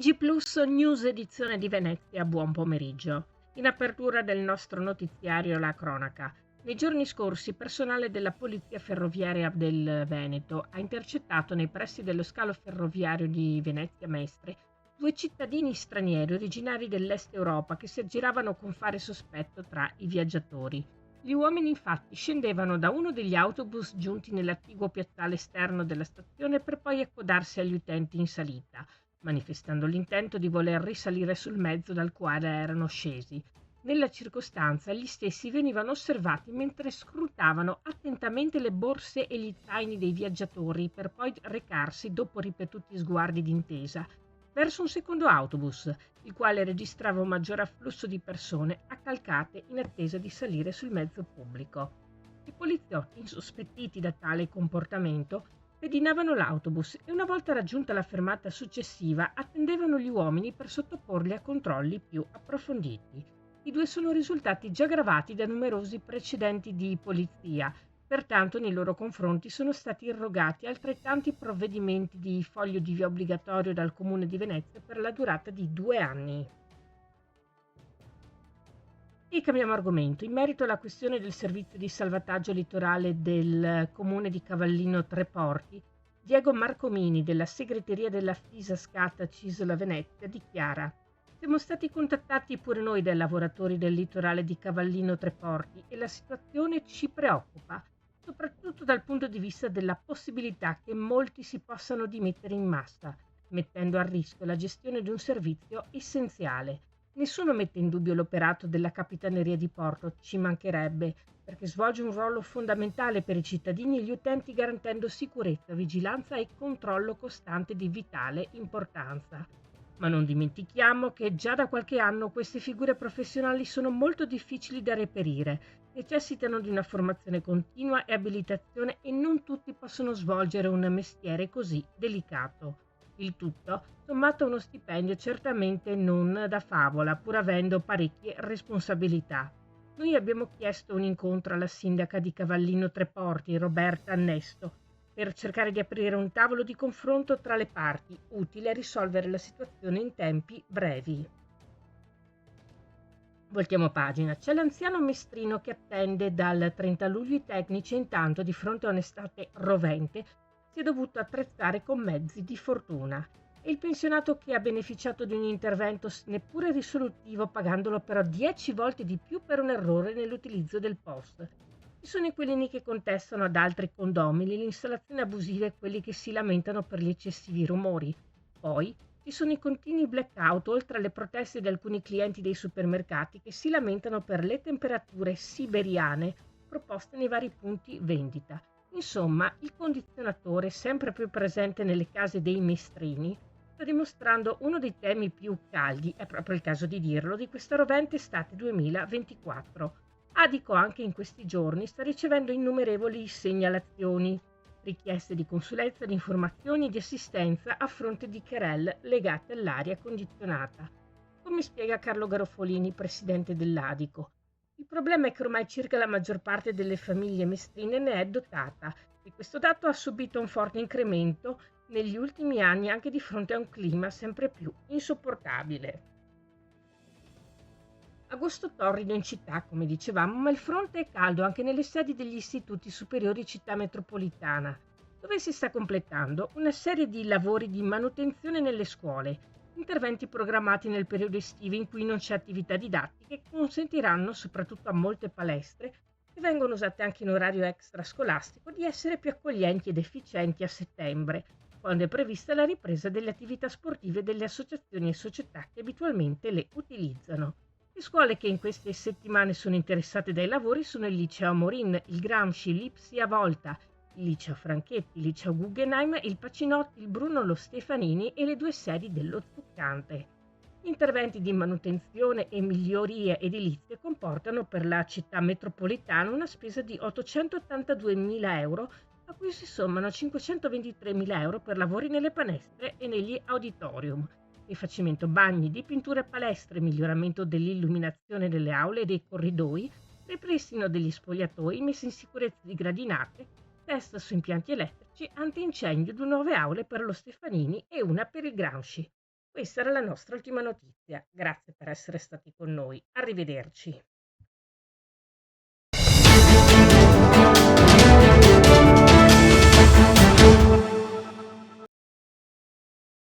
TG Plus News edizione di Venezia, buon pomeriggio. In apertura del nostro notiziario la cronaca. Nei giorni scorsi personale della Polizia Ferroviaria del Veneto ha intercettato nei pressi dello scalo ferroviario di Venezia Mestre due cittadini stranieri originari dell'Est Europa che si aggiravano con fare sospetto tra i viaggiatori. Gli uomini infatti scendevano da uno degli autobus giunti nell'attiguo piazzale esterno della stazione per poi accodarsi agli utenti in salita, manifestando l'intento di voler risalire sul mezzo dal quale erano scesi. Nella circostanza gli stessi venivano osservati mentre scrutavano attentamente le borse e gli zaini dei viaggiatori per poi recarsi, dopo ripetuti sguardi d'intesa, verso un secondo autobus, il quale registrava un maggiore afflusso di persone accalcate in attesa di salire sul mezzo pubblico. I poliziotti, insospettiti da tale comportamento, pedinavano l'autobus e una volta raggiunta la fermata successiva attendevano gli uomini per sottoporli a controlli più approfonditi. I due sono risultati già gravati da numerosi precedenti di polizia, pertanto nei loro confronti sono stati irrogati altrettanti provvedimenti di foglio di via obbligatorio dal Comune di Venezia per la durata di 2 anni. E cambiamo argomento. In merito alla questione del servizio di salvataggio litorale del Comune di Cavallino Treporti, Diego Marcomini della segreteria della FISA Scatta Cisola Venezia dichiara: siamo stati contattati pure noi dai lavoratori del litorale di Cavallino Treporti e la situazione ci preoccupa, soprattutto dal punto di vista della possibilità che molti si possano dimettere in massa, mettendo a rischio la gestione di un servizio essenziale. Nessuno mette in dubbio l'operato della Capitaneria di Porto, ci mancherebbe, perché svolge un ruolo fondamentale per i cittadini e gli utenti garantendo sicurezza, vigilanza e controllo costante di vitale importanza. Ma non dimentichiamo che già da qualche anno queste figure professionali sono molto difficili da reperire, necessitano di una formazione continua e abilitazione e non tutti possono svolgere un mestiere così delicato. Il tutto sommato a uno stipendio certamente non da favola, pur avendo parecchie responsabilità. Noi abbiamo chiesto un incontro alla sindaca di Cavallino Treporti, Roberta Annesto, per cercare di aprire un tavolo di confronto tra le parti, utile a risolvere la situazione in tempi brevi. Voltiamo pagina. C'è l'anziano mestrino che attende dal 30 luglio i tecnici e intanto, di fronte a un'estate rovente, si è dovuto attrezzare con mezzi di fortuna. E il pensionato che ha beneficiato di un intervento neppure risolutivo, pagandolo però 10 volte di più per un errore nell'utilizzo del POS. Ci sono inquilini che contestano ad altri condomini l'installazione abusiva e quelli che si lamentano per gli eccessivi rumori. Poi ci sono i continui blackout, oltre alle proteste di alcuni clienti dei supermercati che si lamentano per le temperature siberiane proposte nei vari punti vendita. Insomma, il condizionatore, sempre più presente nelle case dei mestrini, sta dimostrando uno dei temi più caldi, è proprio il caso di dirlo, di questa rovente estate 2024. Adico anche in questi giorni sta ricevendo innumerevoli segnalazioni, richieste di consulenza, di informazioni e di assistenza a fronte di querelle legate all'aria condizionata. Come spiega Carlo Garofolini, presidente dell'Adico, il problema è che ormai circa la maggior parte delle famiglie mestrine ne è dotata e questo dato ha subito un forte incremento negli ultimi anni anche di fronte a un clima sempre più insopportabile. Agosto torrido in città, come dicevamo, ma il fronte è caldo anche nelle sedi degli istituti superiori città metropolitana, dove si sta completando una serie di lavori di manutenzione nelle scuole, interventi programmati nel periodo estivo in cui non c'è attività didattica che consentiranno, soprattutto a molte palestre, che vengono usate anche in orario extrascolastico, di essere più accoglienti ed efficienti a settembre, quando è prevista la ripresa delle attività sportive delle associazioni e società che abitualmente le utilizzano. Le scuole che in queste settimane sono interessate dai lavori sono il Liceo Amorin, il Gramsci, l'Ipsia Volta, il Liceo Franchetti, il Liceo Guggenheim, il Pacinotti, il Bruno Lo Stefanini e le due sedi dello Zuccante. Gli interventi di manutenzione e migliorie edilizie comportano per la città metropolitana una spesa di 882.000 euro, a cui si sommano 523.000 euro per lavori nelle palestre e negli auditorium, rifacimento bagni, dipinture palestre, miglioramento dell'illuminazione delle aule e dei corridoi, ripristino degli spogliatoi, messa in sicurezza di gradinate, test su impianti elettrici, antincendio, 2 nuove aule per lo Stefanini e una per il Gramsci. Questa era la nostra ultima notizia. Grazie per essere stati con noi. Arrivederci.